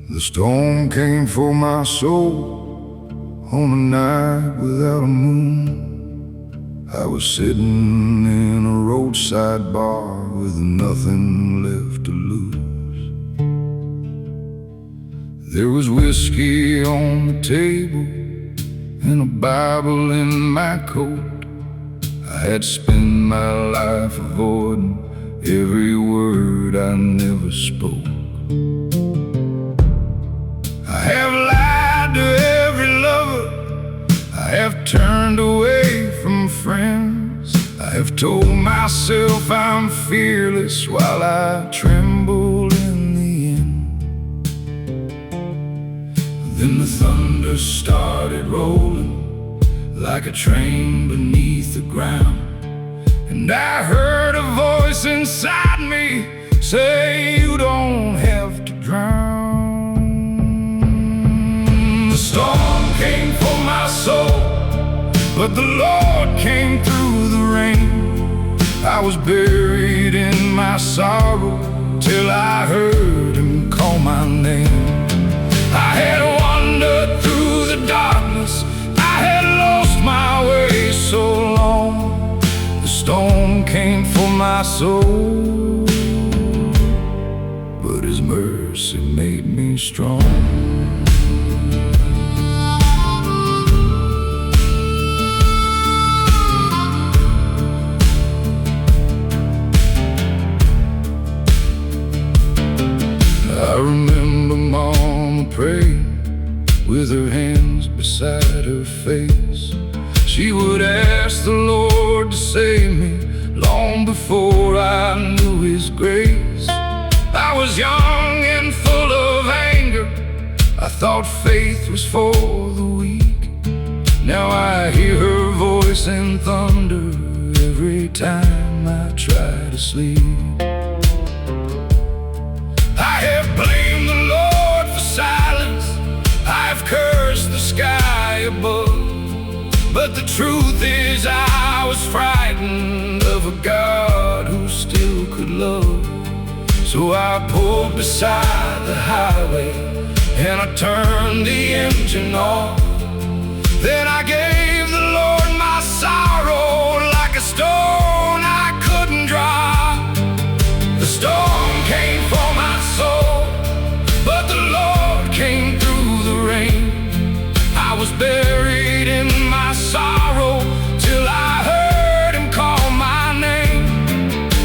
The storm came for my soul on a night without a moon. I was sitting in a roadside bar with nothing left to lose. There was whiskey on the table and a Bible in my coat. I had spent my life avoiding every word I never spoke. I have lied to every lover, I have turned away from friends. I have told myself I'm fearless while I tremble in the end. Then the thunder started rolling like a train beneath the ground, and I heard a voice inside me say, you don't have to drown. The storm came for my soul, but the Lord came through the rain. I was buried in my sorrow till I heard him call my name. I had wandered through the darkness, I had lost my way so long. The storm came for my soul, but his mercy made me strong. I remember Mama praying with her hands beside her face. She would ask the Lord to save me long before I knew His grace. I was young and full of anger, I thought faith was for the weak. Now I hear her voice in thunder every time I try to sleep. I have blamed the Lord for silence, I've cursed the sky above, but the truth is I was frightened of a God who still could love. So I pulled beside the highway and I turned the engine off. Then I gave the Lord my sorrow like a stone I couldn't drop. The storm came for my soul, but the Lord came through the rain. I was buried in my sorrow till I heard him call my name.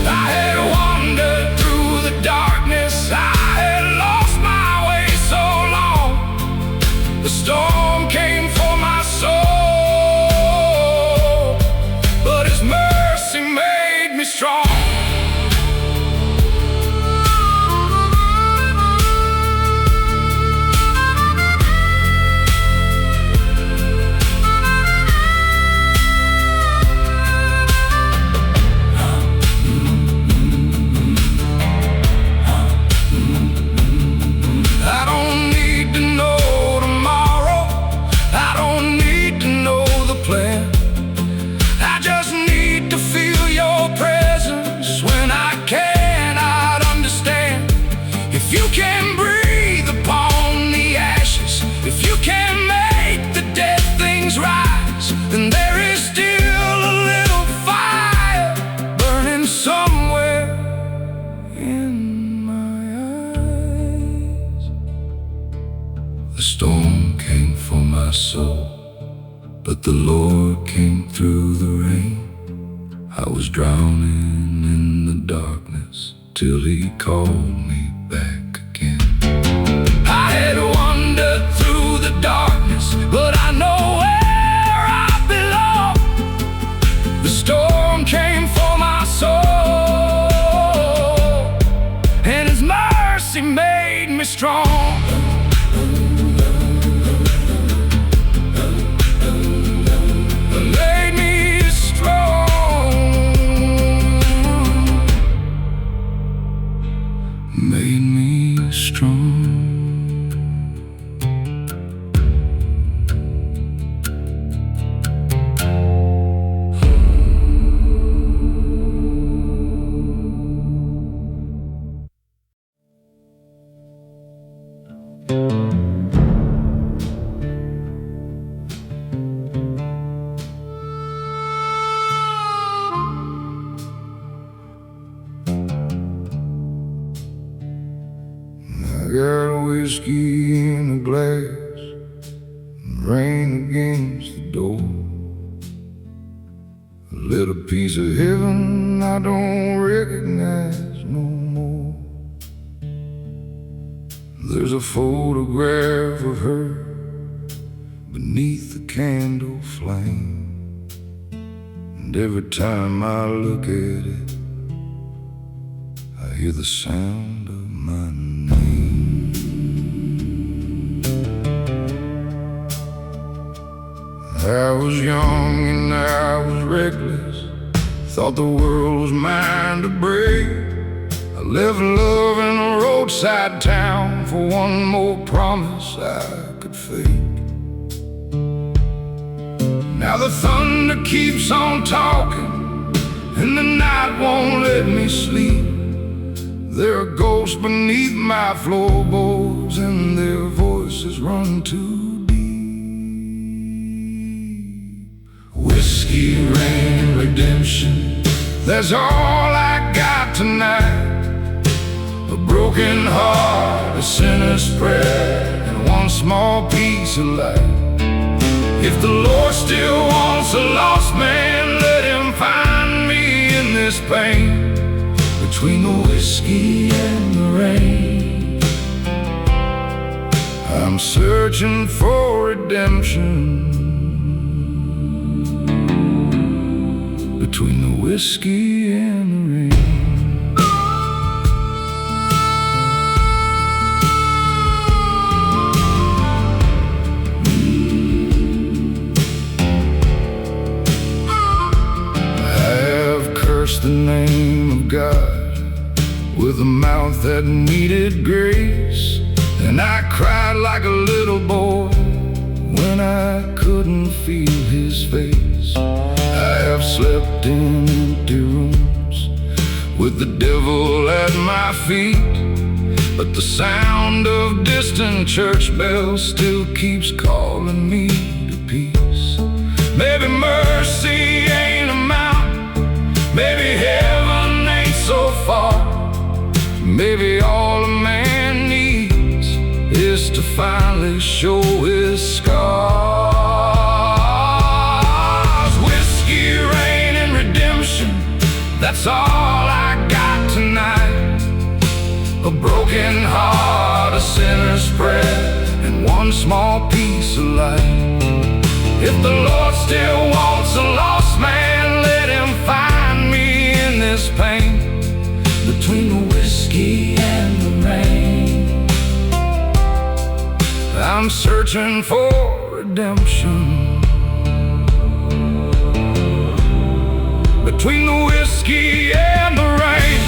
I had wandered through the darkness, I had lost my way so long. The storm came for my soul, but his mercy made me strong. The storm came for my soul, but the Lord came through the rain. I was drowning in the darkness till He called me back again. I had wandered through the darkness, but I know where I belong. The storm came for my soul, and His mercy made me strong. Made me strong. I got whiskey in a glass, and rain against the door. A little piece of heaven I don't recognize no more. There's a photograph of her beneath the candle flame, and every time I look at it, I hear the sound of my name. I was young and I was reckless, thought the world was mine to break. I left love in a roadside town for one more promise I could fake. Now the thunder keeps on talking, and the night won't let me sleep. There are ghosts beneath my floorboards, and their voices run too deep. Whiskey, rain, redemption, that's all I got tonight. A broken heart, a sinner's prayer, and one small piece of light. If the Lord still wants a lost man, let him find me in this pain, between the whiskey and the rain. I'm searching for redemption, between the whiskey and the rain. I have cursed the name of God with a mouth that needed grace, and I cried like a little boy when I couldn't feel his face. I have slept in empty rooms with the devil at my feet, but the sound of distant church bells still keeps calling me to peace. Maybe mercy ain't a mountain, maybe heaven ain't so far. Maybe all a man needs is to finally show his scars. Whiskey, rain, and redemption, that's all I got tonight. A broken heart, a sinner's prayer, and one small piece of light. If the Lord still wants a lost man, let him find me in this pain, between the whiskey and the rain. I'm searching for redemption, between the whiskey and the rain.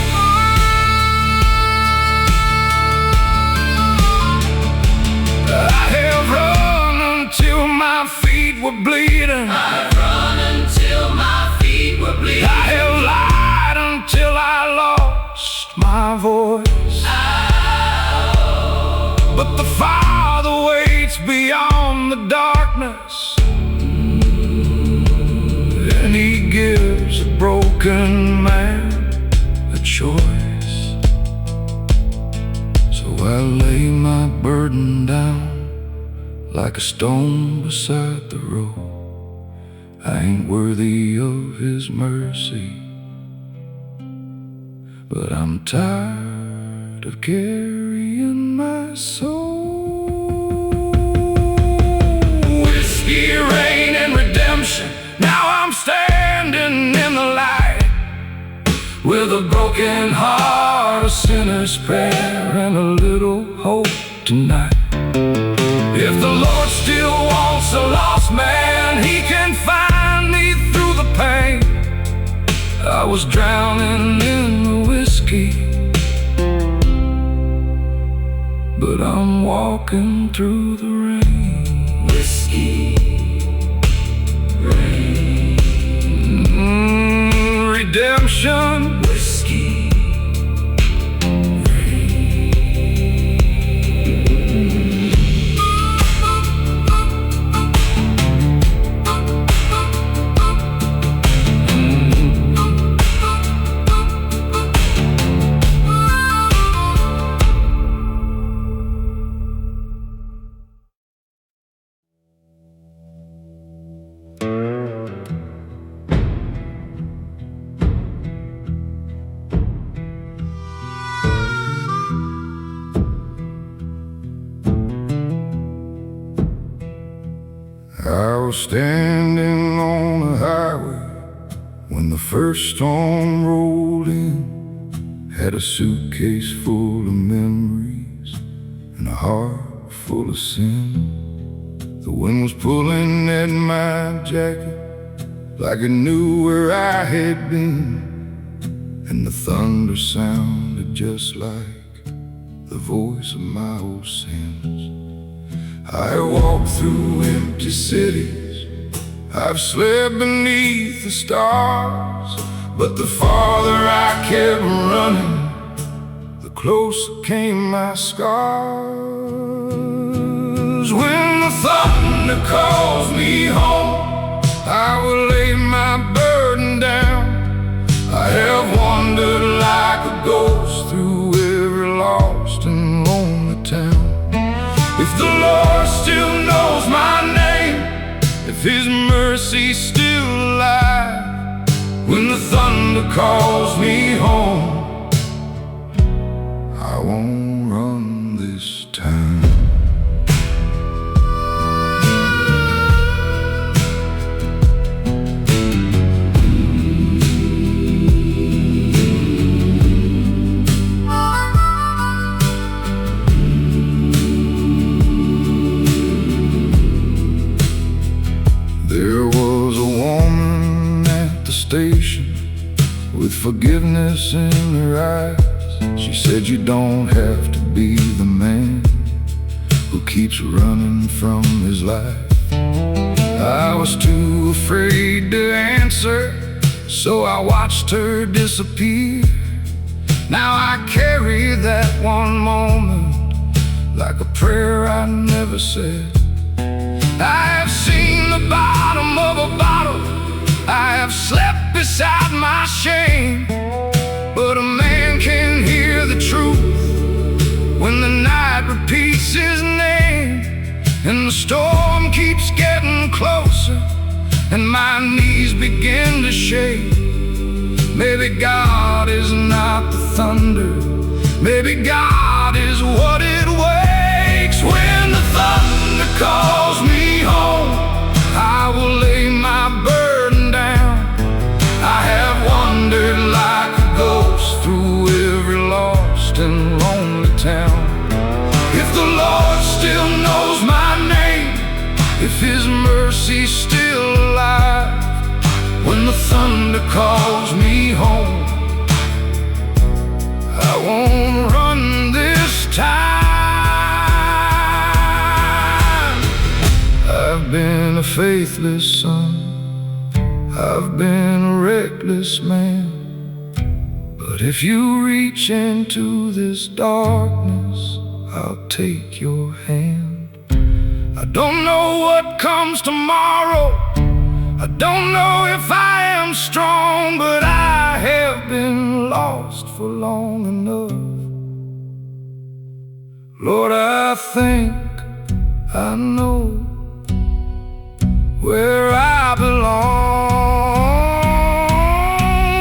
I have run until my feet were bleeding. I've run until my feet were bleeding. I have lied until I lost my voice. Oh. But the Father waits beyond the darkness, and He gives a broken man a choice. So I lay my burden down like a stone beside the road. I ain't worthy of His mercy, but I'm tired of carrying my soul. Whiskey, rain, and redemption, now I'm standing in the light, with a broken heart, a sinner's prayer, and a little hope tonight. If the Lord still wants a lost man, He can find me through the pain. I was drowning in the whiskey, but I'm walking through the rain. Whiskey, rain, redemption. whiskey, rain. was standing on the highway when the first storm rolled in. Had a suitcase full of memories and a heart full of sin. The wind was pulling at my jacket like it knew where I had been, and the thunder sounded just like the voice of my old sins. I walked through empty cities, I've slept beneath the stars, but the farther I kept running, the closer came my scars. When the thunder calls me home, I will lay my burden down. I have wandered like a ghost through every lost and lonely town. If the Lord still knows my name, if His mercy's still alive, when the thunder calls me home, I won't run this time. With forgiveness in her eyes, she said, you don't have to be the man who keeps running from his life. I was too afraid to answer, so I watched her disappear. Now I carry that one moment like a prayer I never said. I have seen the bottom of a bottle, I have slept beside my shame, but a man can hear the truth when the night repeats his name, and the storm keeps getting closer and my knees begin to shake. Maybe God is not the thunder, maybe God is what it wakes. When the thunder calls me home, I will lay my burden down. I have wandered like a ghost through every lost and lonely town. If the Lord still knows my name, if His mercy's still alive, when the thunder calls me home, I won't run this time. I've been a faithless son, I've been a reckless man, but if you reach into this darkness, I'll take your hand. I don't know what comes tomorrow, I don't know if I am strong, but I have been lost for long enough. Lord, I think I know where I belong.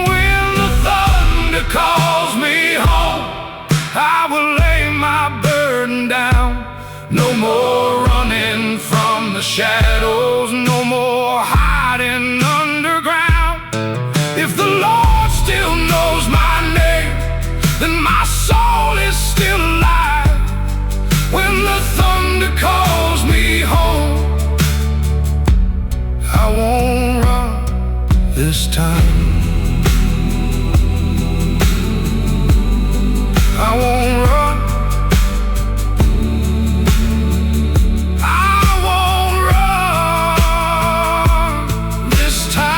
When the thunder calls me home, I will lay my burden down. No more running from the shadows, no more hiding underground. If the Lord still knows my name, then my soul is still alive. When the thunder calls me home, I won't run this time. I won't run. I won't run this time.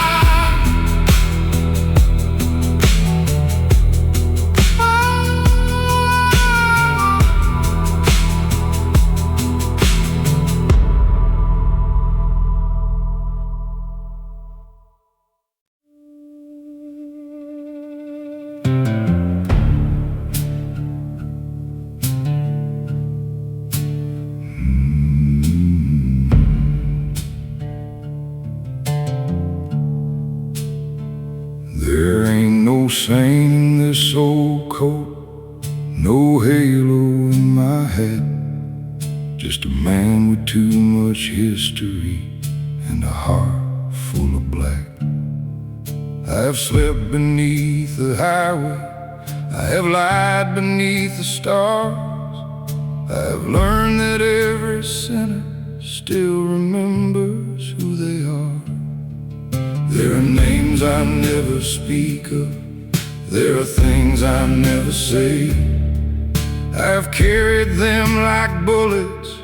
There ain't no saint in this old coat, no halo in my head, just a man with too much history and a heart full of black. I have slept beneath the highway, I have lied beneath the stars. I have learned that every sinner still remembers who they are. There are names I never speak of, there are things I never say. I've carried them like bullets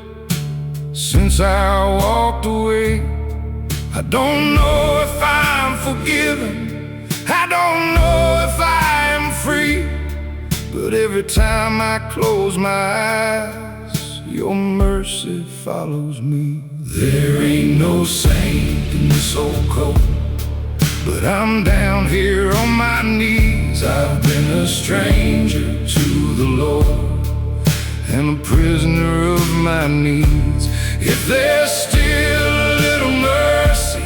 since I walked away. I don't know if I'm forgiven, I don't know if I am free, but every time I close my eyes, your mercy follows me. There ain't no saint in this old coat, but I'm down here on my knees. I've been a stranger to the Lord and a prisoner of my needs. If there's still a little mercy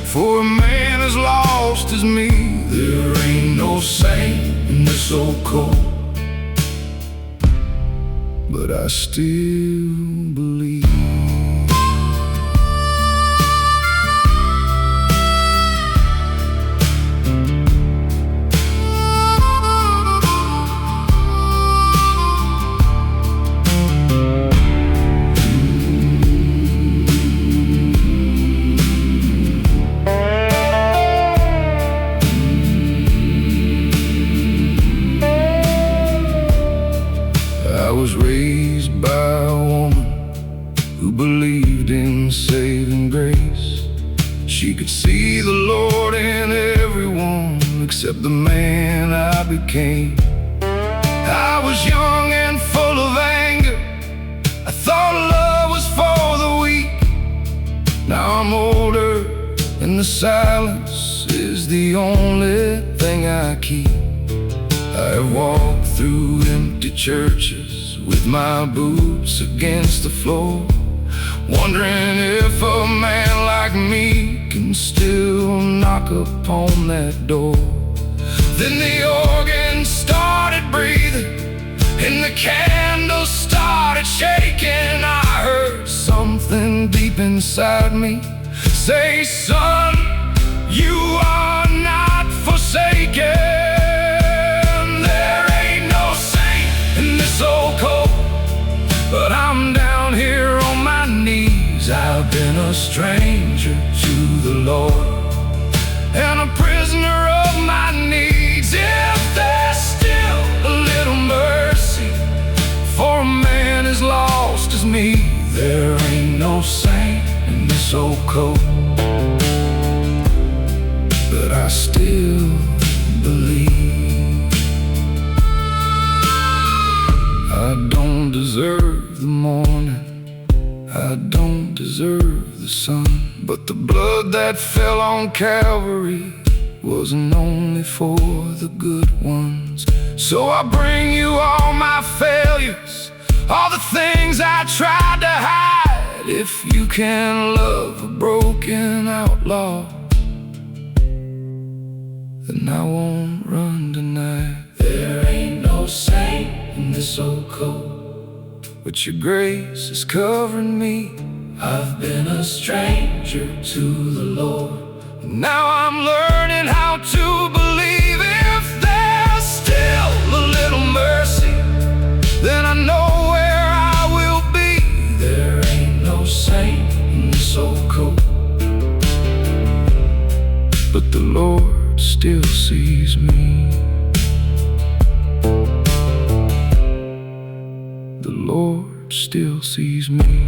for a man as lost as me, there ain't no saint in this old coat, but I still believe. I was raised by a woman who believed in saving grace. She could see the Lord in everyone except the man I became. I was young and full of anger, I thought love was for the weak. Now I'm older and the silence is the only thing I keep. I walked through empty churches with my boots against the floor, wondering if a man like me can still knock upon that door. Then the organ started breathing and the candles started shaking. I heard something deep inside me say, son, you are not forsaken. So cold, but I'm down here on my knees. I've been a stranger to the Lord and a prisoner of my needs. If there's still a little mercy for a man as lost as me, there ain't no saint in this old coat, but I still believe. I don't deserve the morning, I don't deserve the sun, but the blood that fell on Calvary wasn't only for the good ones. So I bring you all my failures, all the things I tried to hide. If you can love a broken outlaw, then I won't run tonight. There ain't no saint in this old coat, but your grace is covering me. I've been a stranger to the Lord, now I'm learning how to believe. If there's still a little mercy, then I know where I will be. There ain't no saint in this old coat, but the Lord still sees me. The Lord still sees me.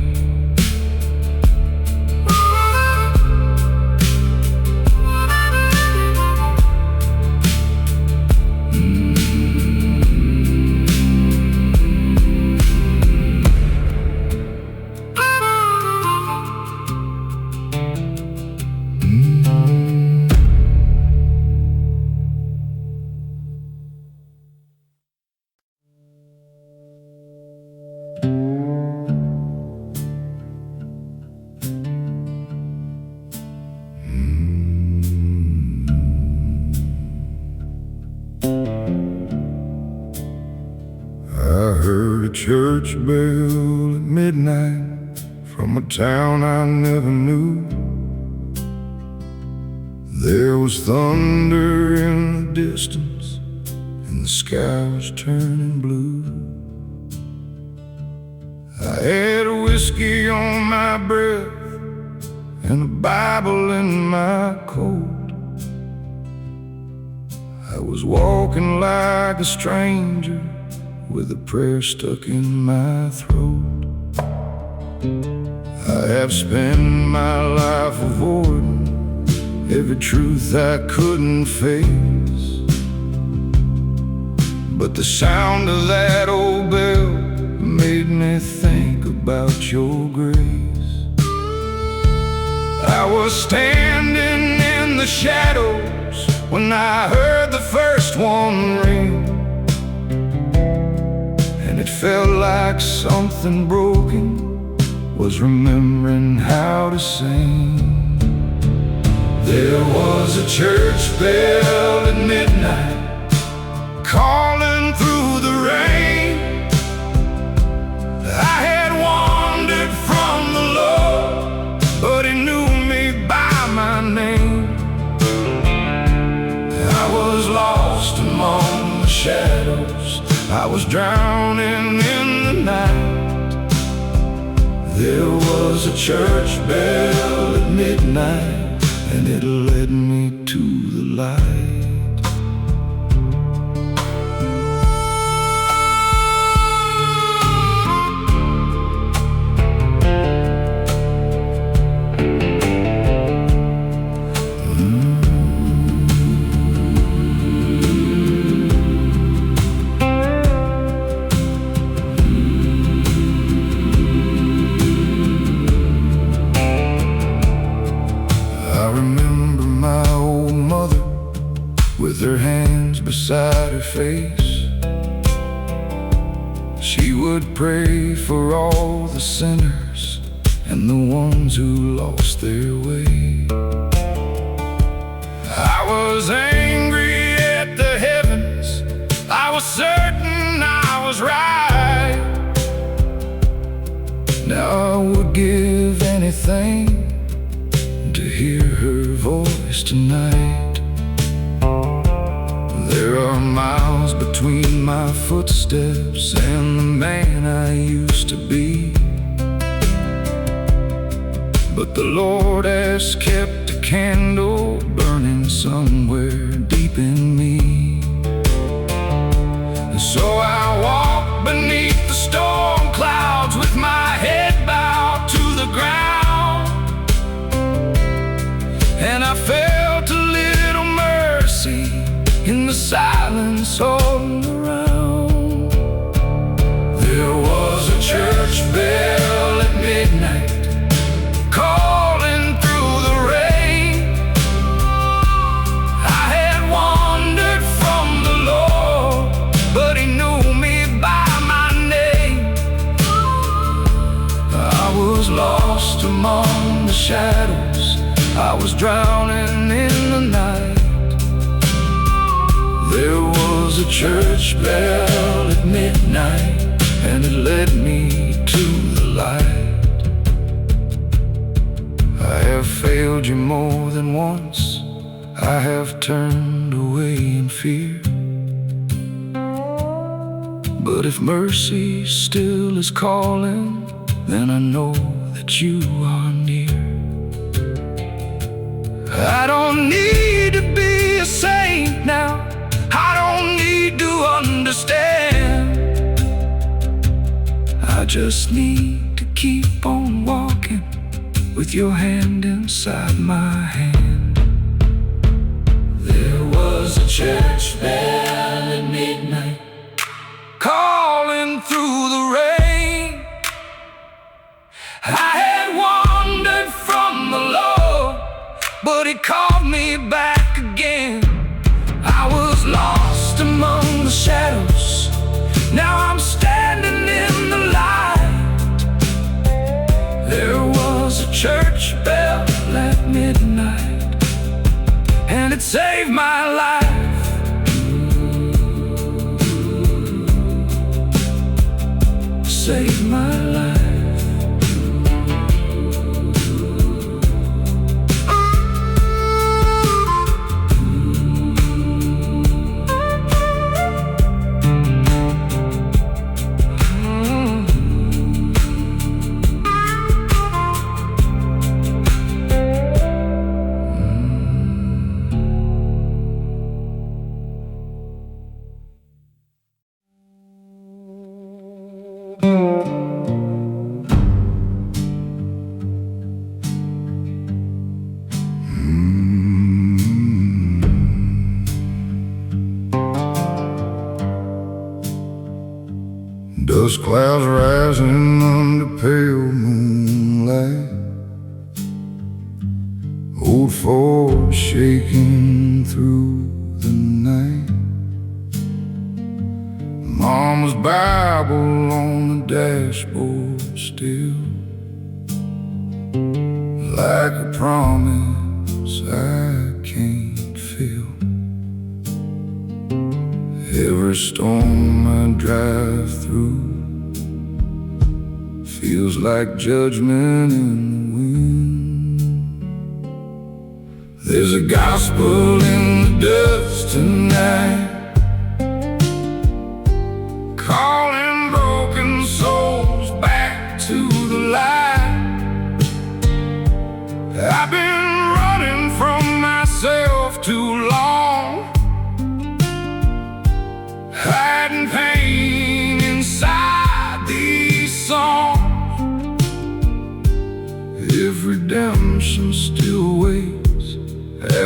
Church bell at midnight from a town I never knew. There was thunder in the distance, and the sky was turning blue. I had a whiskey on my breath and a Bible in my coat. I was walking like a stranger with a prayer stuck in my throat. I have spent my life avoiding every truth I couldn't face, but the sound of that old bell made me think about your grace. I was standing in the shadows when I heard the first one ring, and it felt like something broken was remembering how to sing. There was a church bell at midnight calling through the rain. I had wandered from the Lord, but He knew me by my name. I was lost among the shadows, I was drowning in the night. There was a church bell at midnight, and it led me to the light. With her hands beside her face, she would pray for all the sinners and the ones who lost their way. I was angry at the heavens, I was certain I was right. Now I would give anything to hear her voice tonight. There are miles between my footsteps and the man I used to be, but the Lord has kept a candle burning somewhere deep in me. And so I walk beneath the storm clouds with my head bowed to the ground, and I felt a little mercy in the silence all around. There was a church bell at midnight calling through the rain. I had wandered from the Lord, but He knew me by my name. I was lost among the shadows, I was drowning in the night. There was a church bell at midnight, and it led me to the light. I have failed you more than once, I have turned away in fear, but if mercy still is calling, then I know that you are near. I don't need to be a saint now, I don't need to understand. I just need to keep on walking with your hand inside my hand. There was a church bell at midnight calling through the rain. I had wandered from the Lord, but He called me back again. I was lost among the shadows, now I'm standing in the light. There was a church bell at midnight, and it saved my life. Saved my life. Clouds rising under pale moonlight, old Ford shaking through the night. Mama's Bible on the dashboard still, like a promise I can't feel. Every storm I drive through feels like judgment in the wind. There's a gospel in the dust tonight, calling broken souls back to the light. I've been running from myself too long, hiding pain inside these songs. If redemption still waits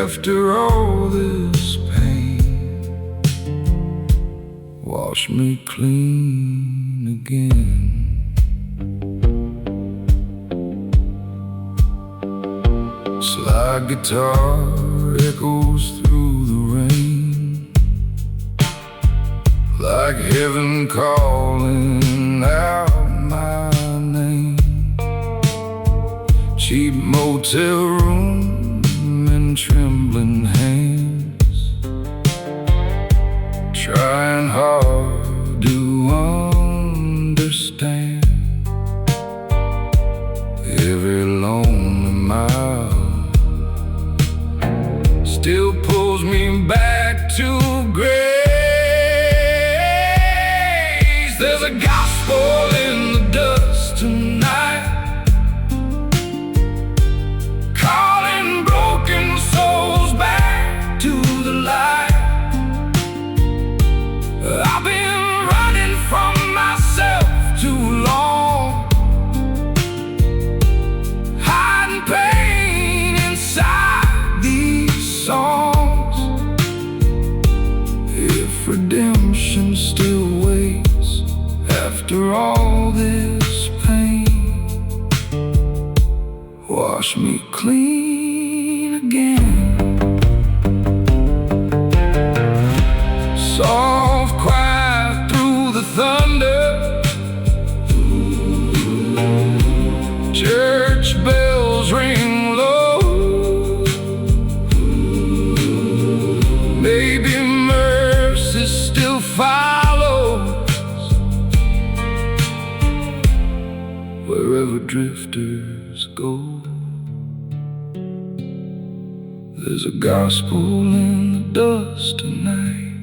after all this pain, wash me clean again. Slide guitar echoes through the rain, like heaven calling out my name. Cheap motel room and trembling hands, trying hard to understand. Every lonely mile still pulls me back to grace. There's a gospel in the dust tonight, calling broken souls back to the light. I've been running from myself too long, hiding pain inside these songs. If redemption still waits after all this pain, wash me clean again. Soft quiet through the thunder, church bells ring low. Maybe mercy still follows wherever drifters go. There's a gospel in the dust tonight,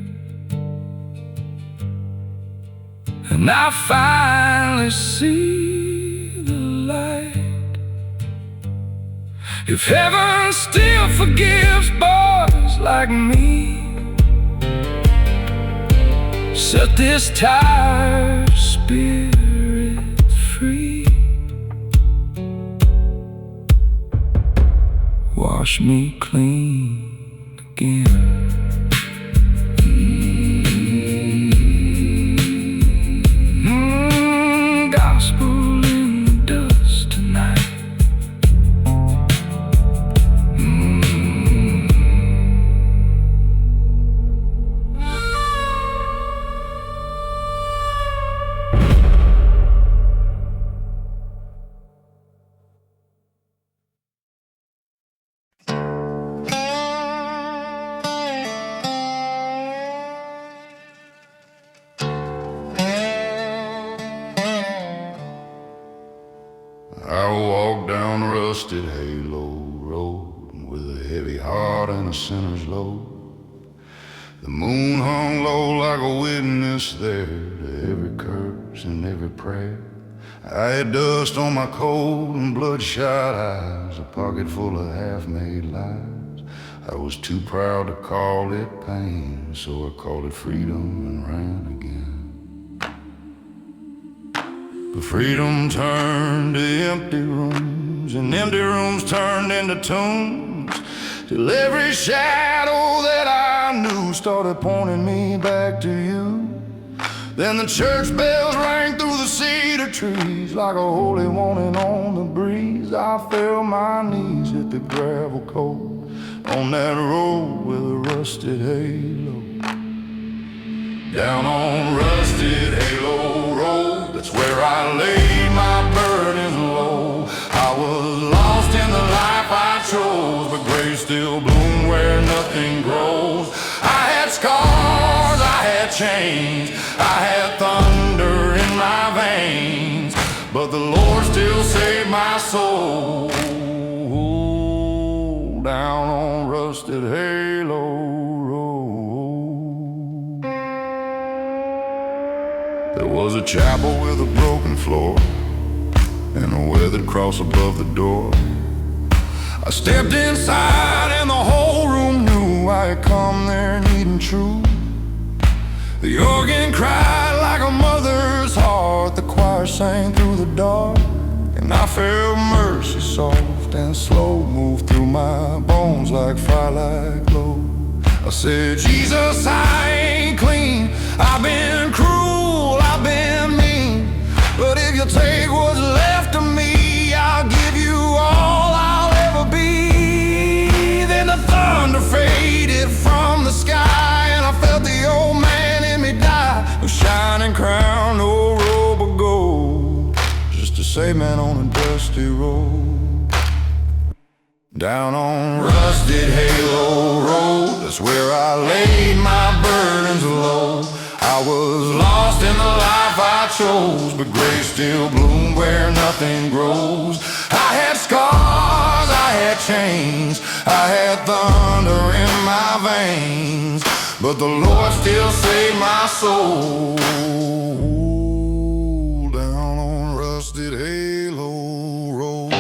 and I finally see the light. If heaven still forgives boys like me, set this tired spirit free. Wash me clean again. Gospel in the dust tonight. I walked down a rusted halo road with a heavy heart and a sinner's load. The moon hung low like a witness there to every curse and every prayer. I had dust on my cold and bloodshot eyes, a pocket full of half-made lies. I was too proud to call it pain, so I called it freedom and ran again. But freedom turned to empty rooms, and empty rooms turned into tombs, till every shadow that I knew started pointing me back to you. Then the church bells rang through the cedar trees like a holy warning on the breeze. I felt my knees hit the gravel cold on that road with a rusted halo. Down on rusted halo road, that's where I laid my burden low. I was lost in the life I chose, but grace still bloomed where nothing grows. I had scars, I had chains, I had thunder in my veins, but the Lord still saved my soul. Down on rusted halo road. There was a chapel with a broken floor and a weathered cross above the door. I stepped inside and the whole room knew I had come there needing truth. The organ cried like a mother's heart, the choir sang through the dark, and I felt mercy soft and slow move through my bones like firelight glow. I said, Jesus, I ain't clean, I've been cruel, I've been mean, but if you take what's left of me, I'll give you all I'll ever be. Then the thunder faded from the sky, and I felt the old man in me die. No shining crown, no robe of gold, just a saved man on a dusty road. Down on rusted halo road, that's where I laid my burdens low. I was lost in the life I chose, but grace still bloomed where nothing grows. I had scars, I had chains, I had thunder in my veins, but the Lord still saved my soul. Down on rusted halo road.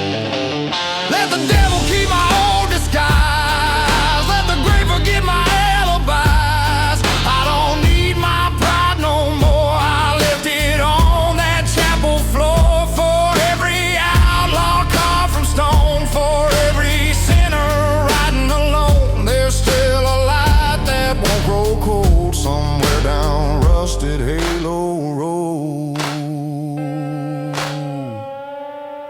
Let the devil keep my old disguise, let the grave forget my alibis. I don't need my pride no more, I left it on that chapel floor. For every outlaw carved from stone, for every sinner riding alone, there's still a light that won't grow cold somewhere down rusted halo road.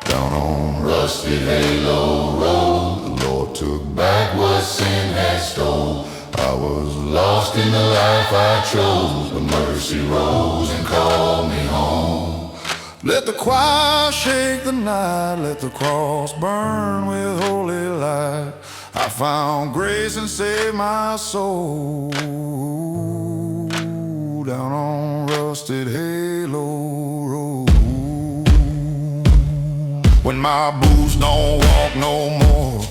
Down on rusted halo road, the Lord took back what sin had stole. I was lost in the life I chose, but mercy rose and called me home. Let the choir shake the night, let the cross burn with holy light. I found grace and saved my soul. Down on rusted halo road. When my boots don't walk no more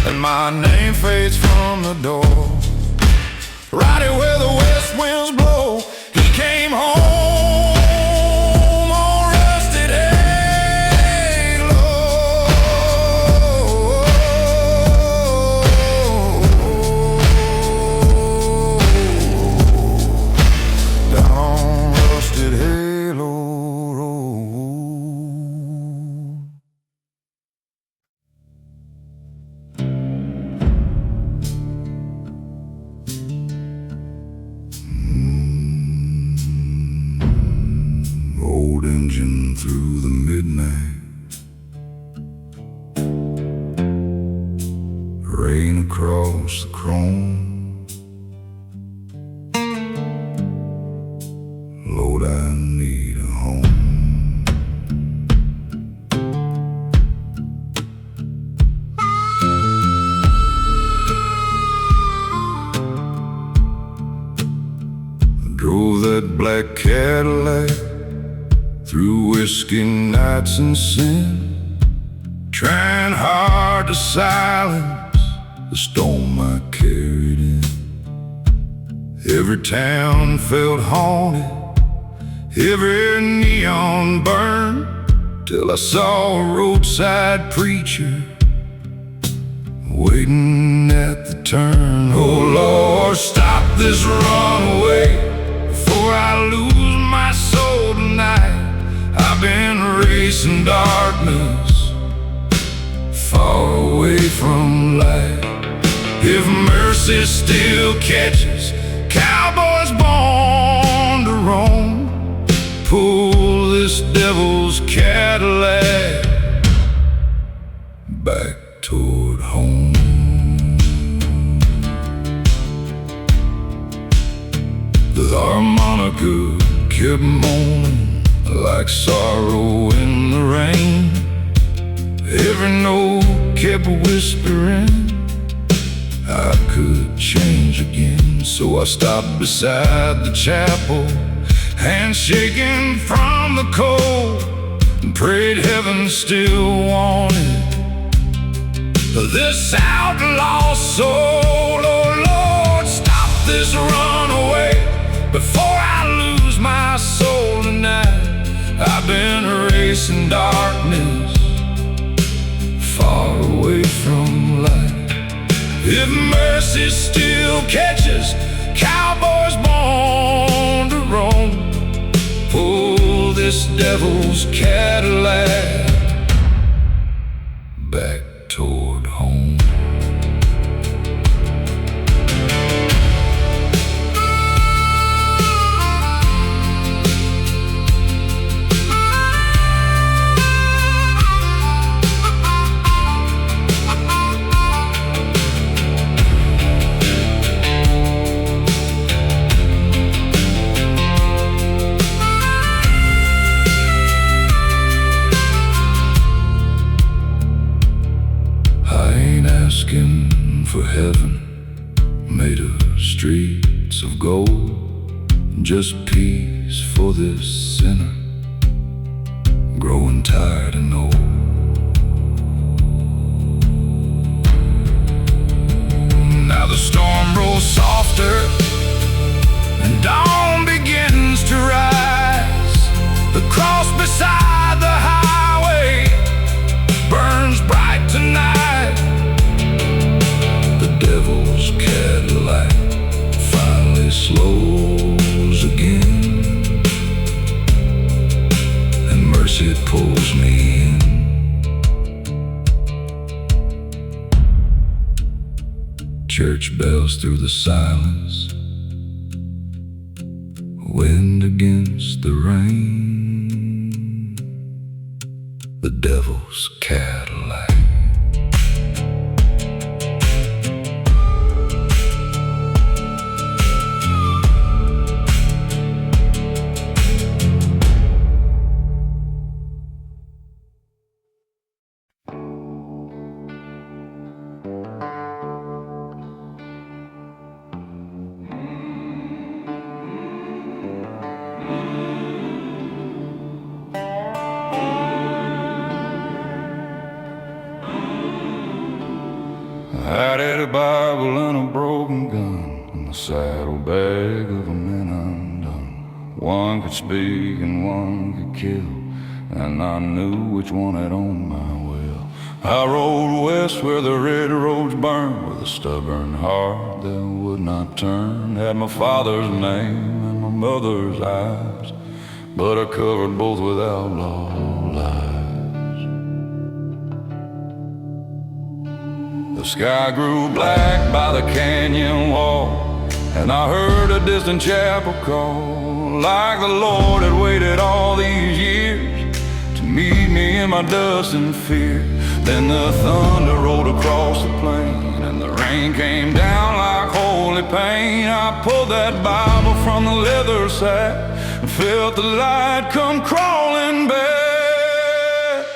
and my name fades from the door, right where the west winds blow, he came home on rusted halo. Down on rusted halo road. Old engine through the midnight, rain across the chrome. Lord, I need a home. I drove that black Cadillac through whiskey nights and sin, trying hard to silence the storm I carried in. Every town felt haunted, every neon burned, till I saw a roadside preacher waiting at the turn. Oh Lord, stop this runaway before I lose my soul tonight. I've been racing darkness far away from light. If mercy still catches cowboys born to roam, this devil's Cadillac back toward home. The harmonica kept moaning like sorrow in the rain. Every note kept whispering I could change again. So I stopped beside the chapel, hands shaking from the cold, and prayed heaven still wanted this outlaw soul. Oh Lord, stop this runaway before I lose my soul tonight. I've been racing darkness far away from light. If mercy still catches cowboys born to roam, pull this devil's Cadillac back toward home. Asking for heaven made of streets of gold, just peace for this sinner growing tired and old. Now the storm rolls softer and dawn begins to rise. The cross beside the highway burns bright tonight. Devil's Cadillac finally slows again, and mercy pulls me in. Church bells through the silence, wind against the rain. The devil's Cadillac. I had a Bible and a broken gun, and the saddlebag of a man undone. One could speak and one could kill, and I knew which one had owned my will. I rode west where the red roads burned, with a stubborn heart that would not turn. Had my father's name and my mother's eyes, but I covered both with outlaw lies. The sky grew black by the canyon wall, and I heard a distant chapel call, like the Lord had waited all these years to meet me in my dust and fear. Then the thunder rolled across the plain, and the rain came down like holy pain. I pulled that Bible from the leather sack and felt the light come crawling back.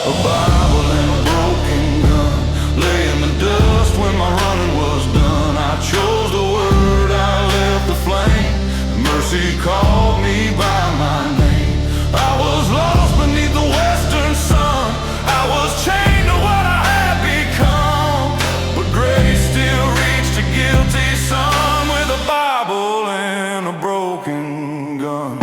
A Bible and a broken gun lay in the dust when my running was done. I chose the word, I left the flame, and mercy called me by my name. I was lost beneath the western sun, I was chained to what I had become, but grace still reached a guilty son with a Bible and a broken gun.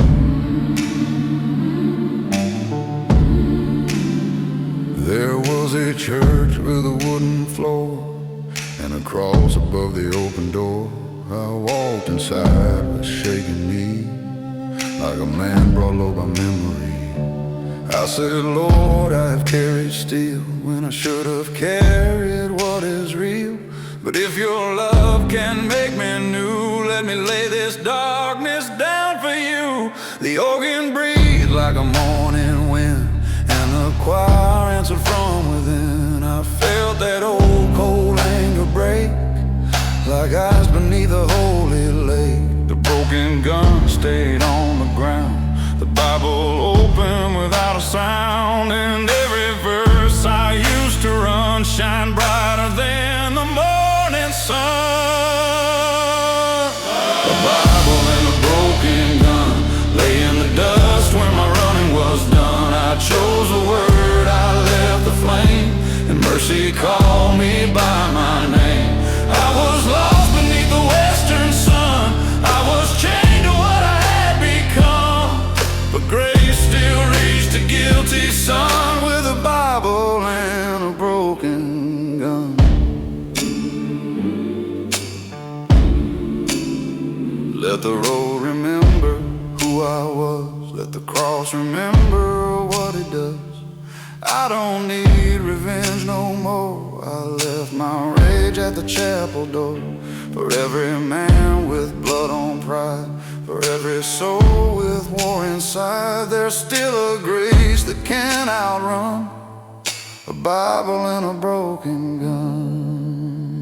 There was a church with a wooden floor and a cross above the open door. I walked inside with shaking knee, like a man brought low by memory. I said, Lord, I have carried steel when I should have carried what is real. But if your love can make me new, let me lay this darkness down for you. The organ breathed like and every verse I used to run shine brighter than the morning sun. A Bible and a broken gun lay in the dust where my running was done. I chose the word, I left the flame, and mercy called me by my name. I was lost beneath the western sun, I was chained to what I had become, but grace still reached a guilty son with a Bible and a broken gun. Let the road remember who I was, let the cross remember what it does. I don't need revenge no more, I left my rage at the chapel door. For every man with blood on pride, for every soul with war inside, there's still a grace that can't outrun a Bible and a broken gun.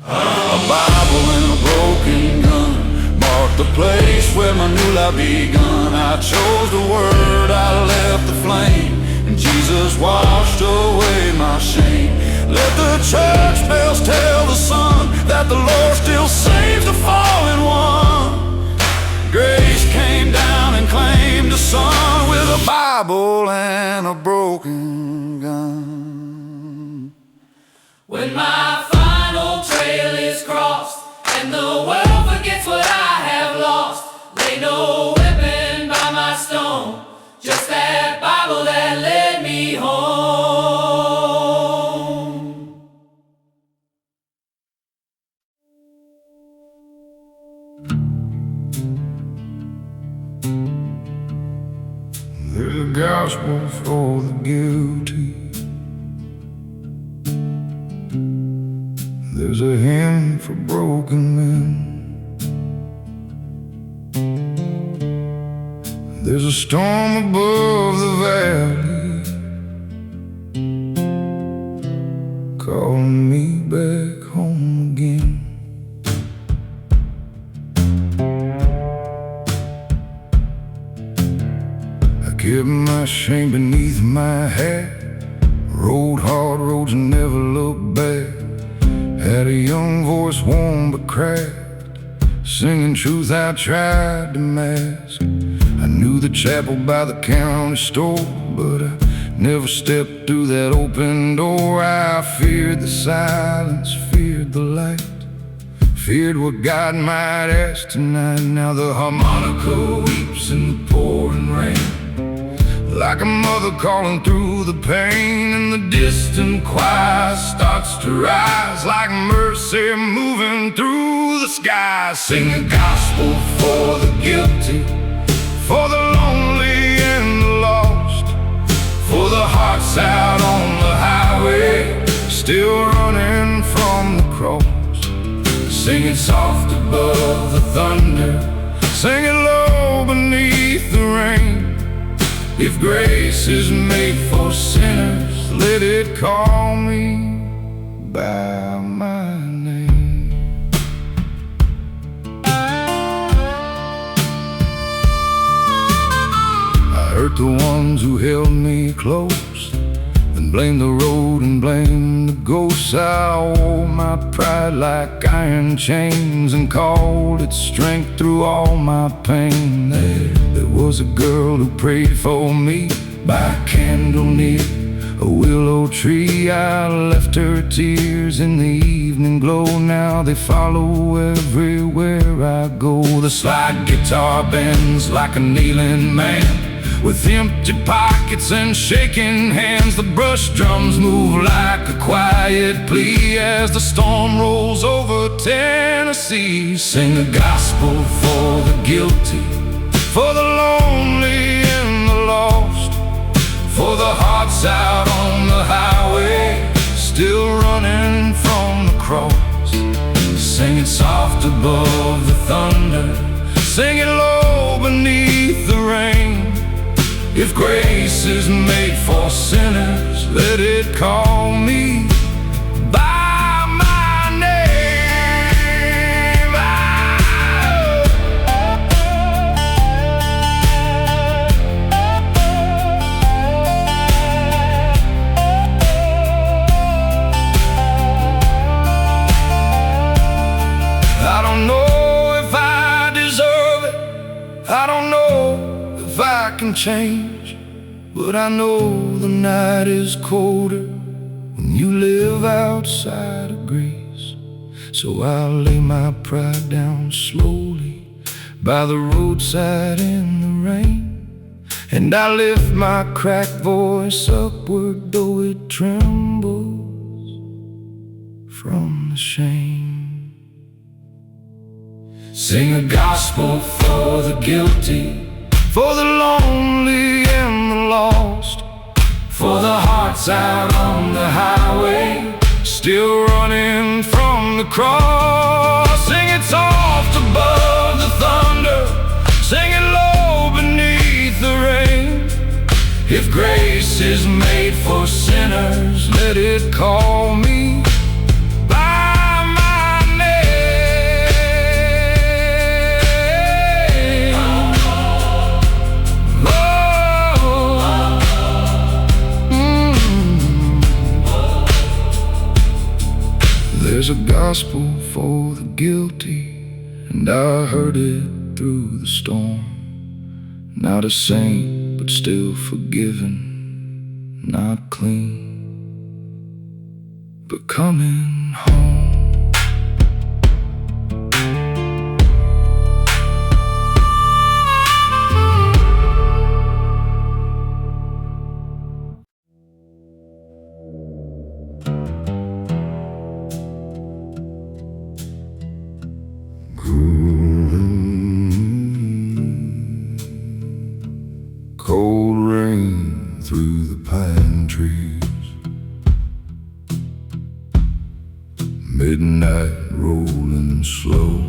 A Bible and a broken gun marked the place where my new life begun. I chose the word, I left the flame, and Jesus washed away my shame. Let the church bells tell the sun that the Lord still saves the fallen one. Grace came down and claimed a son with a Bible and a broken gun. When my final trail is crossed and the world forgets what I have lost, lay no weapon by my stone, just that Bible that led me home. There's a gospel for the guilty, there's a hymn for broken men, there's a storm above the valley calling me back home again. I kept my shame beneath my hat, rode hard roads and never looked back. Had a young voice warm but cracked, singing truth I tried to mask. I knew the chapel by the county store, but I never stepped through that open door. I feared the silence, feared the light, feared what God might ask tonight. Now the harmonica weeps in the pouring rain, like a mother calling through the pain, and the distant choir starts to rise like mercy moving through the sky. Sing the gospel for the guilty, for the lonely and the lost, for the hearts out on the highway still running from the cross. Sing it soft above the thunder, sing it low beneath the rain. If grace is made for sinners, let it call me by my name. I hurt the ones who held me close, then blamed the road and blamed the ghosts. I wore my pride like iron chains and called it strength through all my pain. There was a girl who prayed for me by a candle near a willow tree. I left her tears in the evening glow, now they follow everywhere I go. The slide guitar bends like a kneeling man, with empty pockets and shaking hands. The brush drums move like a quiet plea as the storm rolls over Tennessee. Sing the gospel for the guilty, for the lonely and the lost, for the hearts out on the highway still running from the cross. Sing it soft above the thunder, sing it low beneath the rain. If grace is made for sinners, let it call me by my name. change, but I know the night is colder when you live outside of grace. So I'll lay my pride down slowly by the roadside in the rain, and I lift my cracked voice upward, though it trembles from the shame. Sing a gospel for the guilty, for the lonely and the lost, for the hearts out on the highway, still running from the cross. Sing it soft above the thunder, sing it low beneath the rain. If grace is made for sinners, let it call me by my name. There's a gospel for the guilty, and I heard it through the storm. Not a saint, but still forgiven, not clean, but coming home. Cold rain through the pine trees, midnight rolling slow.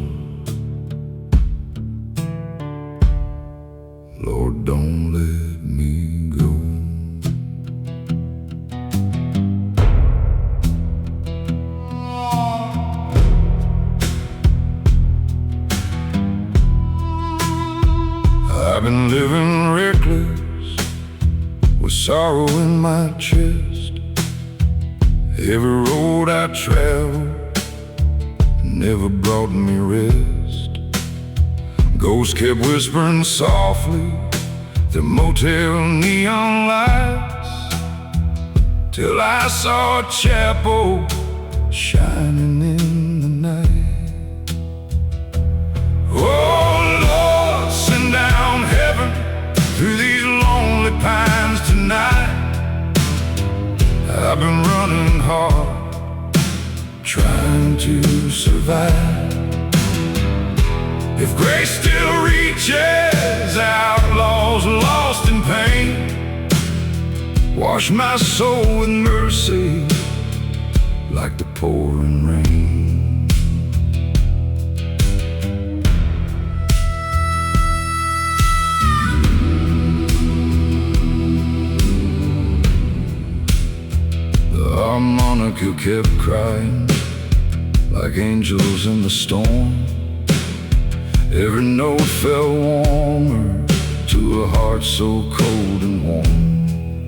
Lord, don't let me go. I've been living reckless with sorrow in my chest. Every road I traveled never brought me rest. Ghosts kept whispering softly, the motel neon lights, till I saw a chapel shining in the night. Oh Lord, send down heaven through these lonely pines tonight. I've been running hard, trying to survive. If grace still reaches outlaws lost in pain, wash my soul with mercy like the pouring rain. The harmonica kept crying like angels in the storm. Every note fell warmer to a heart so cold and warm.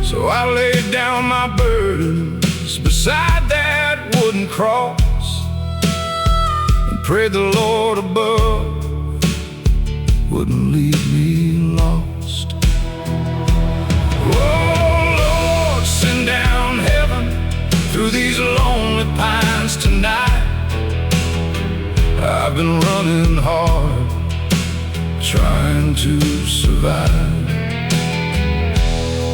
So I laid down my burdens beside that wooden cross and prayed the Lord above wouldn't leave me lost. Oh Lord, send down heaven through these lonely pines tonight. I've been running hard, trying to survive.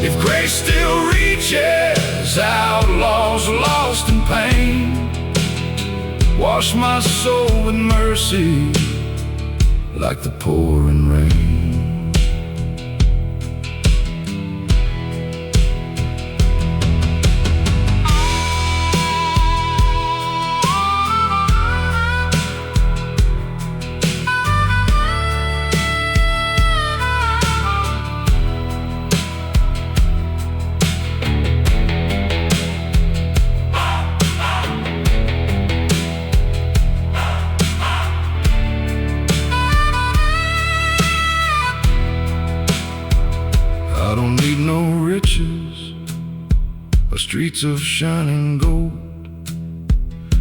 If grace still reaches outlaws lost in pain, wash my soul with mercy like the pouring rain. I don't need no riches or streets of shining gold,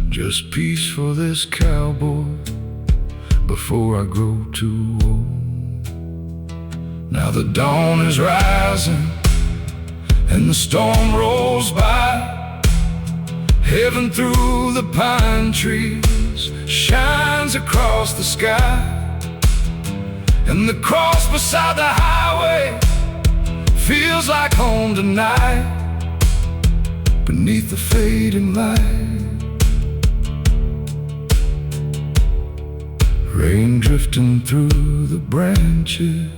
just peace for this cowboy before I grow too old. Now the dawn is rising and the storm rolls by. Heaven through the pine trees shines across the sky, and the cross beside the highway feels like home tonight. Beneath the fading light, rain drifting through the branches,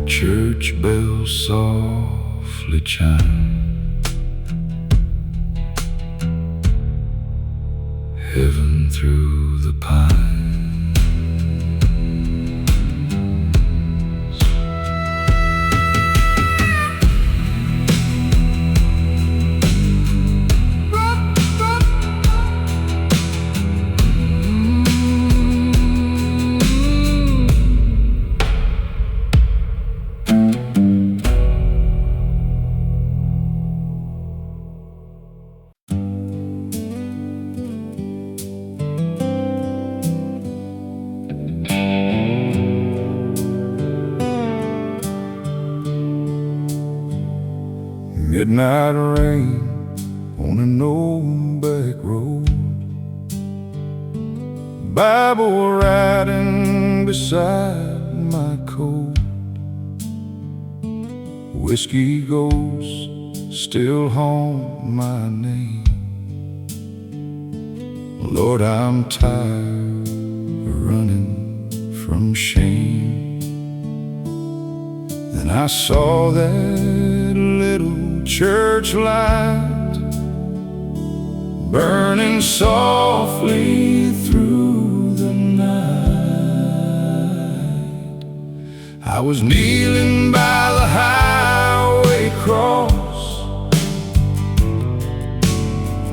church bells softly chime. Heaven through the pines. Midnight rain on an old back road, Bible riding beside my coat. Whiskey ghosts still haunt my name. Lord, I'm tired of running from shame. Then I saw that little church light burning softly through the night. I was kneeling by the highway cross,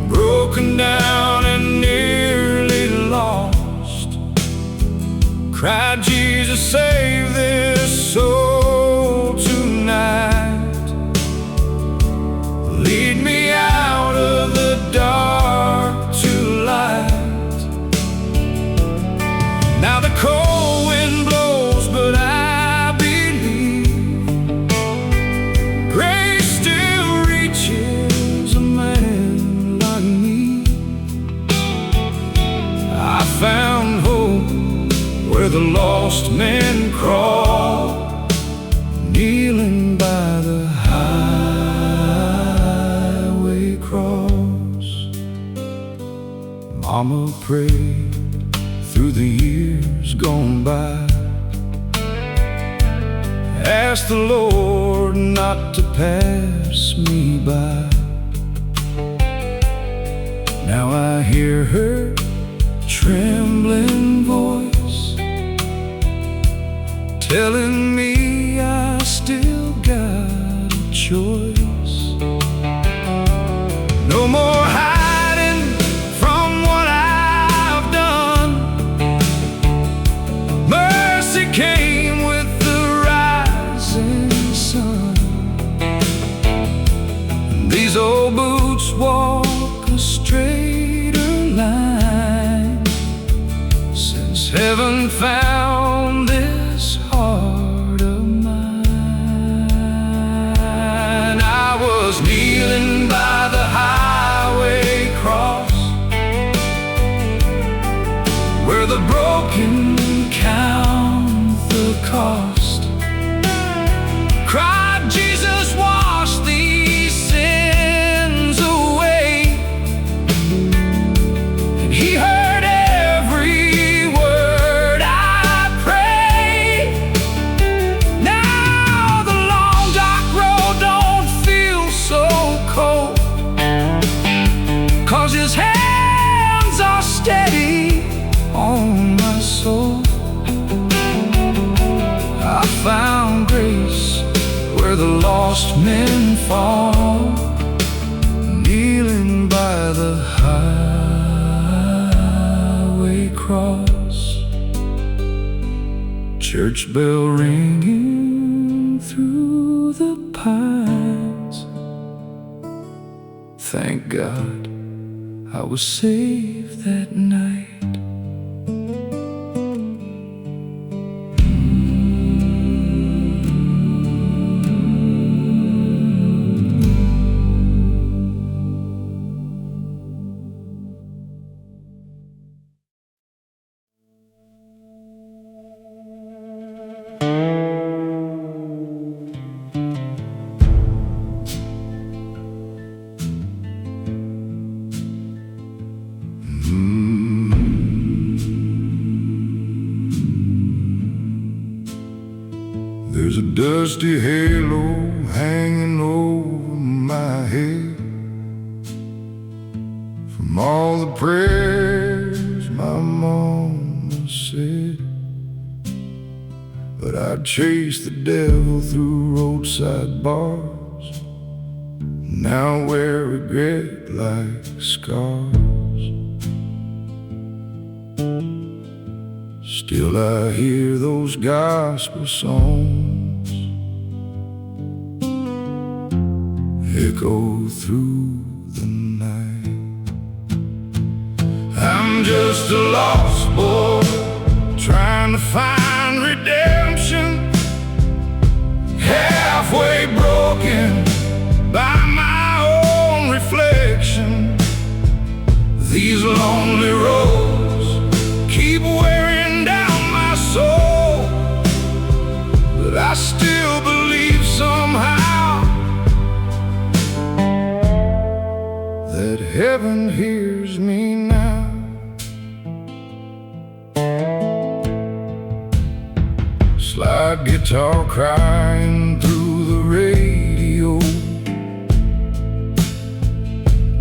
broken down and nearly lost. Cried, Jesus, save this soul tonight. Lead me out of the dark to light. Now the cold wind blows, but I believe grace still reaches a man like me. I found hope where the lost men crawl, kneeling by the highway cross. Mama prayed through the years gone by, asked the Lord not to pass me by. Now I hear her trembling voice telling me I still got a choice. No more hiding from what I've done. Mercy came with the rising sun. These old boots walk a straighter line since heaven found this heart of mine. I was kneeling by the highway cross, where the broken count the cost. Cried, Jesus, wash these sins away. And he heard every word I prayed. Now the long dark road don't feel so cold, 'cause his hands are steady on my soul. I found grace where the lost men fall, kneeling by the highway cross. Church bell ringing through the pines. Thank God I was saved that night. dusty halo hanging over my head from all the prayers my mama said. But I'd chase the devil through roadside bars, now wear regret like scars. Still I hear those gospel songs echo through the night. I'm just a lost boy trying to find redemption, halfway broken by my own reflection. These lonely roads keep wearing down my soul, but I still believe somehow that heaven hears me now. Slide guitar crying through the radio,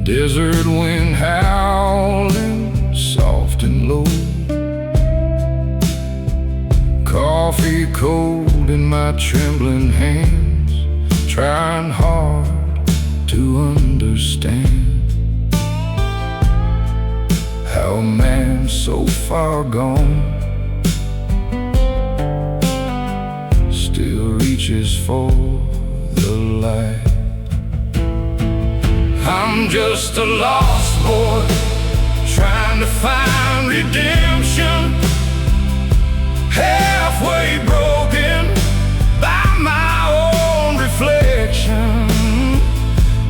desert wind howling soft and low, coffee cold in my trembling hands, trying hard to understand how a man so far gone still reaches for the light. I'm just a lost boy trying to find redemption, halfway broken by my own reflection.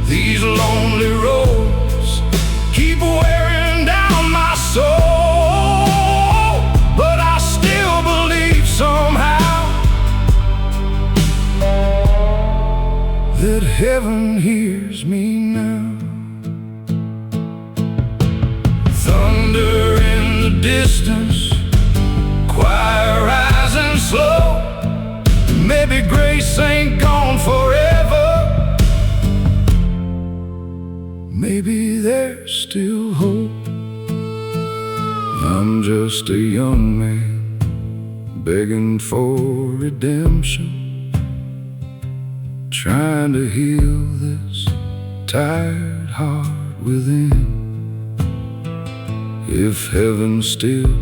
These lonely roads keep wearing down my soul, but I still believe somehow that heaven hears me now. Thunder in the distance, choir rising slow. Maybe grace ain't gone forever, maybe there's still hope. I'm just a young man begging for redemption, trying to heal this tired heart within. If heaven still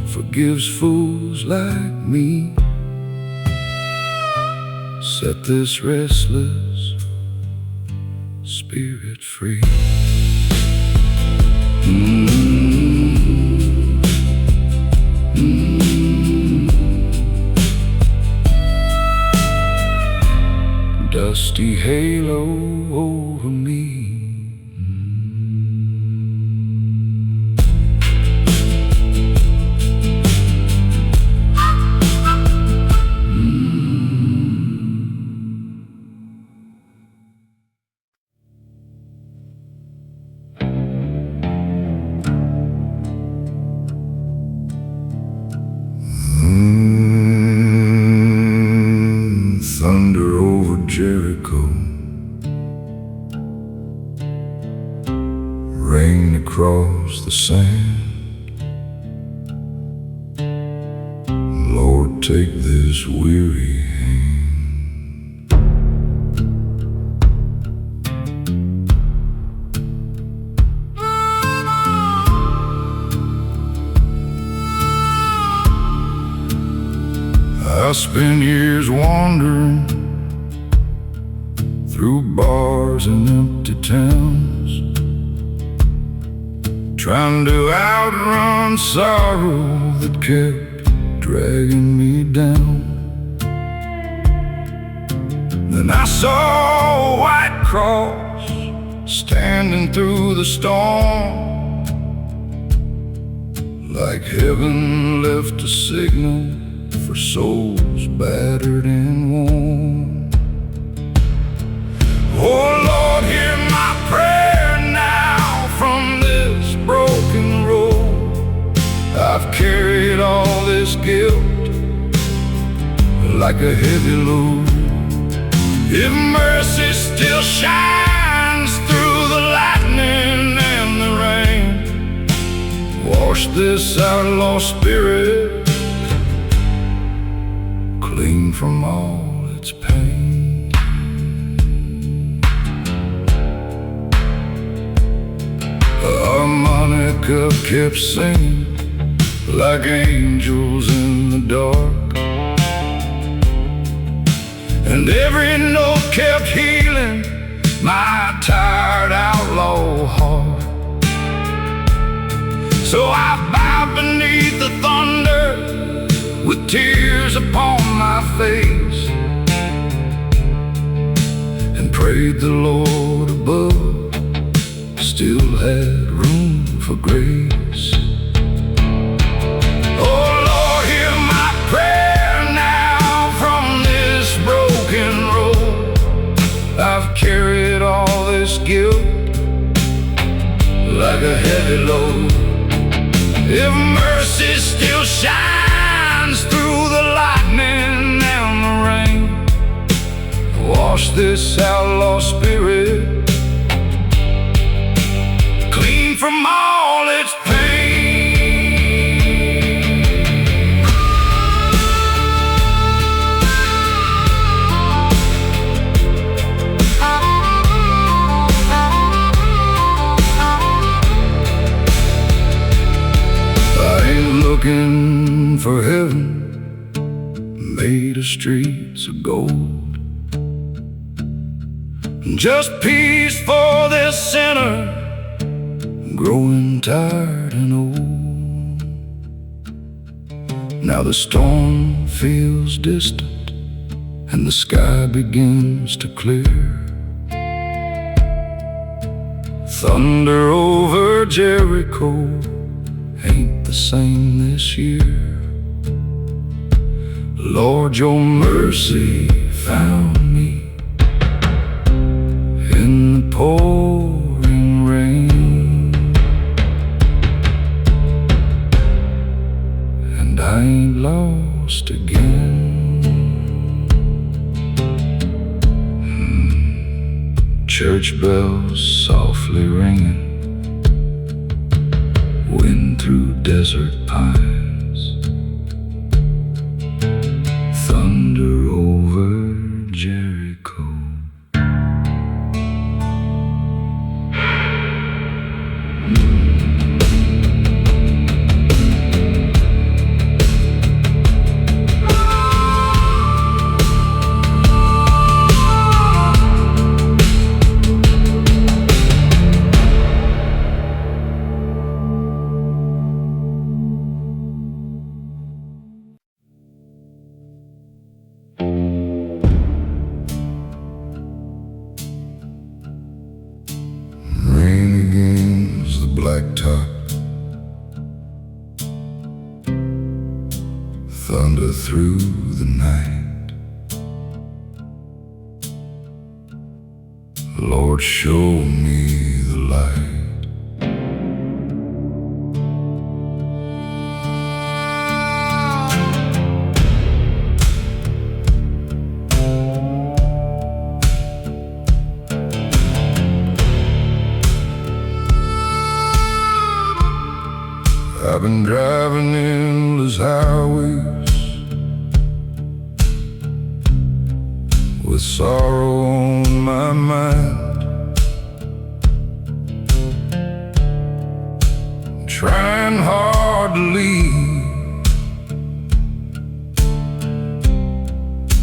forgives fools like me, set this restless spirit free. Dusty halo over me. Thunder over Jericho, rain across the sand. Lord, take this weary hand. I spent years wandering through bars and empty towns, trying to outrun sorrow that kept dragging me down. Then I saw a white cross standing through the storm, like heaven left a signal for souls battered and worn. Oh Lord, hear my prayer now from this broken road. I've carried all this guilt like a heavy load. If mercy still shines through the lightning and the rain, wash this outlaw spirit clean from all its pain. The harmonica kept singing like angels in the dark, and every note kept healing my tired outlaw heart. So I bowed beneath the thunder with tears upon my face, and prayed the Lord above still had room for grace. Oh Lord, hear my prayer now from this broken road. I've carried all this guilt like a heavy load. If mercy still shines through the lightning and the rain, wash this outlaw spirit clean from all its pain. I ain't looking for heaven made of streets of gold, just peace for this sinner growing tired and old. Now the storm feels distant and the sky begins to clear. Thunder over Jericho ain't the same this year. Lord, your mercy found me in the pouring rain, and I ain't lost again. Church bells softly ringing, wind through desert pines, thunder over Jericho. Blacktop, thunder through the night. Lord, show me the light. I've been driving endless highways with sorrow on my mind, trying hard to leave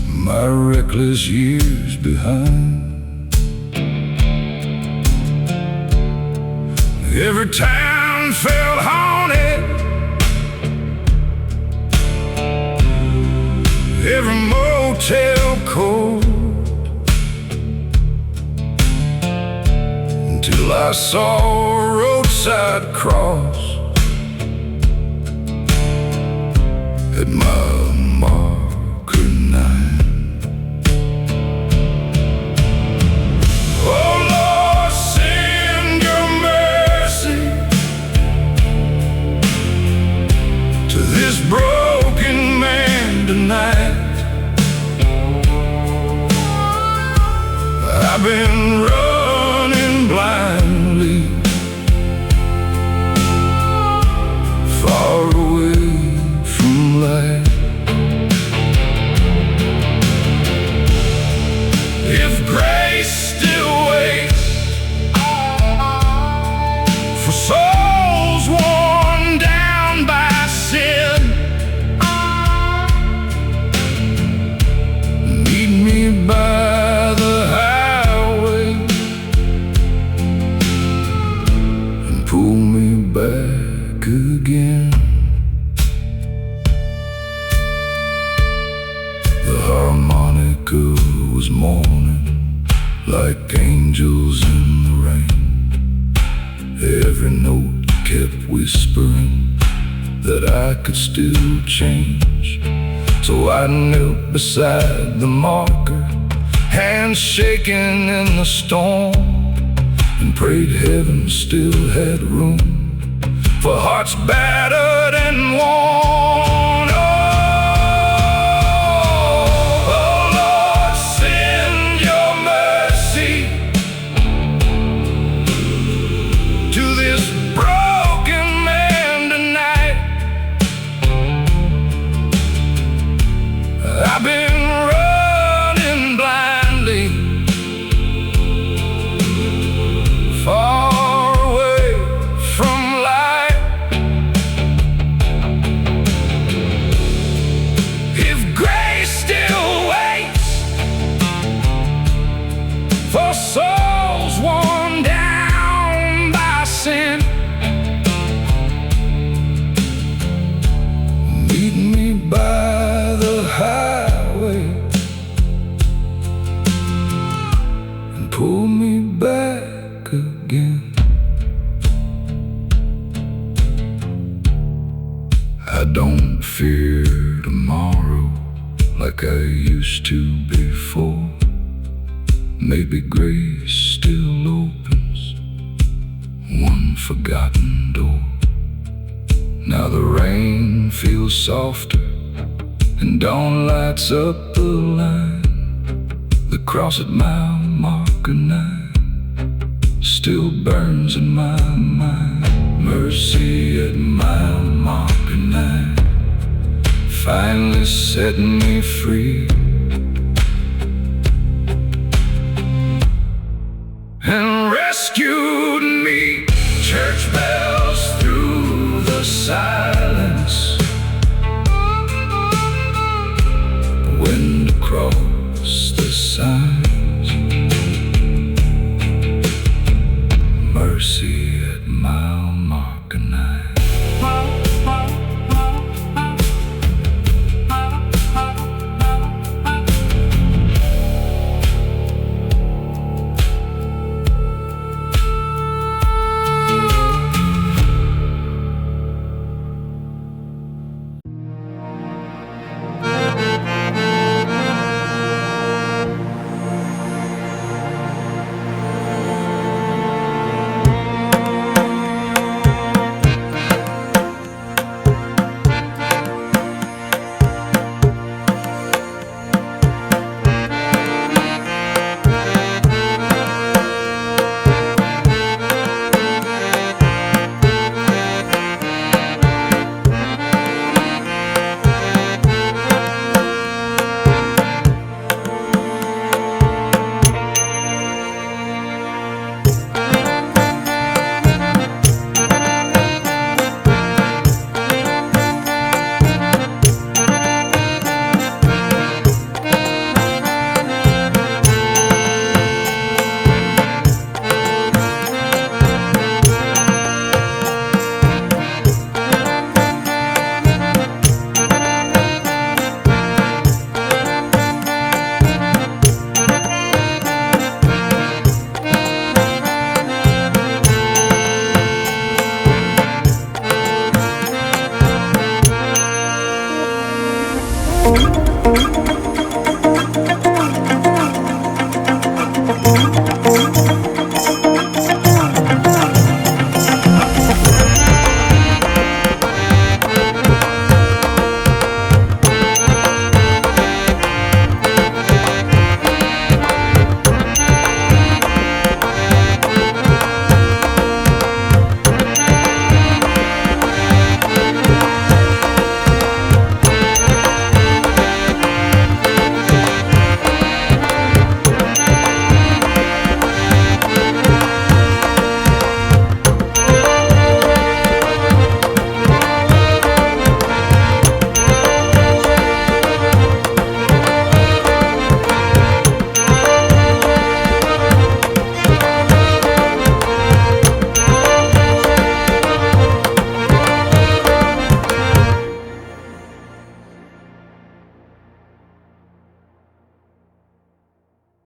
my reckless years behind. Every town felt haunted, every motel cold, until I saw a roadside cross at mile marker 9. Oh Lord, send your mercy to this broken man tonight. I've been running blindly, far away from light. If grace still waits for souls worn down by sin, meet me by the highway and pull me back again. The harmonica was mourning like angels in the rain. Every note kept whispering that I could still change. So I knelt beside the marker, hands shaking in the storm, and prayed heaven still had room for hearts battered and worn. Oh Lord, send your mercy to this broken man tonight. I've been running blindly, far away from light. If grace still waits for souls worn down by sin, meet me by the highway and pull me back again. I don't fear tomorrow like I used to before. Maybe grace still opens one forgotten door. Now the rain feels softer and dawn lights up the line. The cross at mile marker 9 still burns in my mind. Mercy at mile marker 9 finally set me free and rescued me. Church bells through the silence, wind across the signs. Mercy at mile marker 9.